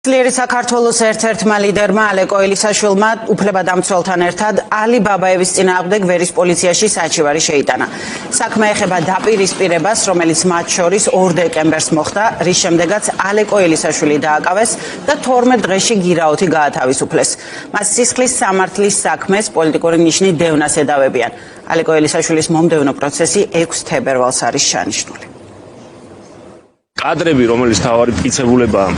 ძლიერი საქართველოს ერთ-ერთმა ლიდერმა ალეკო ელისაშვილმა უფლებადამცველთან ერთად ალი ბაბაევის წინააღმდეგ ვერის პოლიციაში საჩივარი შეიტანა. საქმე ეხება დაპირისპირებას, რომელიც მათ შორის 2 დეკემბერს მოხდა, რის შემდეგაც ალეკო ელისაშვილი დააკავეს და 12 დღეში გირაოთი გაათავისუფლეს. მას სისხლის სამართლის საქმეს პოლიტიკური ნიშნით დევნას ედავებიან. ალეკო ელისაშვილის მომდევნო პროცესი 6 თებერვალს არის შეანიშნული. კადრები, რომელიც თავარი მტკიცებულებაა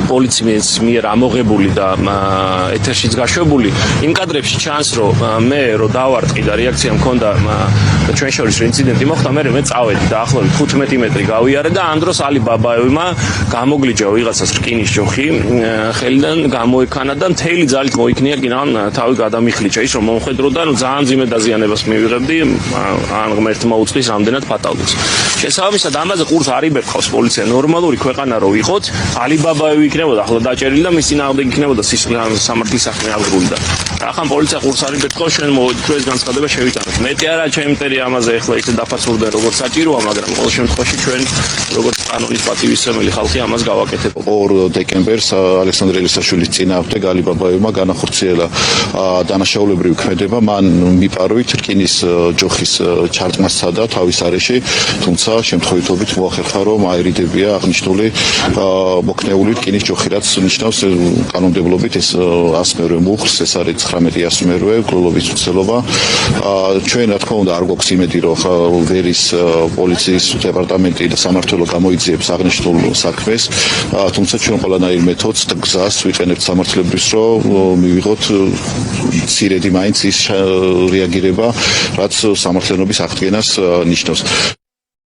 პოლიციის მიერ ამოღებული და ეთერშიც გაშვებული, იმ კადრებში ჩანს, რომ მე დავარტყი და რეაქცია მქონდა ჩვენ შორის ინციდენტი მოხდა, მე წავედი და ახლობით 15 მეტრი გავიარე და ამ დროს ალი ბაბაევმა გამოგლიჯა ვიღაცას რკინის ჯოხი, ხელიდან გამოექანა და მთელი ძალით მოიქნია კინან თავი გადამიხლიჭა ის რომ მომხედრო და ძალიან მძიმე დაზიანებას მივიღებდი, ან ღმერთმა უწყის რამდენად ფატალობს. შესაბამისად ამაზე ყურს არ იბერხავს პოლიცია, ნორმალური ქვეყანა რო ვიყოთ, ალი ბაბაევი იქნებოდა ახლა დაჭერილი და მის წინააღმდეგ იქნებოდა სისხლის სამართლის საქმე აღძრული და ახლა პოლიცია ყურს არ იბერხავს, ჩვენ მოვიდით ეს განცხადება შევიტანოთ. მეტი არა ჩემი მტერი ამაზე ახლა ისე დაფასურდა როგორც საჭიროა, მაგრამ ყოველ შემთხვევაში ჩვენ როგორც კანონის პატივისცემელი ხალხი ამას გავაკეთებ. 2 დეკემბერს ალექსანდრე ელისაშვილის წინააღმდეგ ალი ბაბაევმა განახორციელა დანაშაულებრივი ქმედება, მან მიპარვით რკინის ჯოხის ჩარტყმა სცადა თავის არეში, თუმცა შემთხვევითობით მოახერხა რომ აერიდებია აღნიშნული მოქნეული რკინის ჯოხი, რაც ნიშნავს კანონმდებლობით ეს 100 მერვე მუხლს, ეს არის 19 მერვე გლობის მცდელობა. ჩვენ რა თქმა უნდა არ გვაქვს იმედი რომ ვერის პოლიციის დეპარტამენტი და სამმართველო გამოიძიებს აღნიშნულ საქმეს, თუმცა ჩვენ ყველანაირ მეთოდს და გზას ვიყენებთ სამართლებრივს რომ მივიღოთ მცირედი მაინც ის რეაგირება, რაც სამართლიანობის აღდგენას ნიშნავს.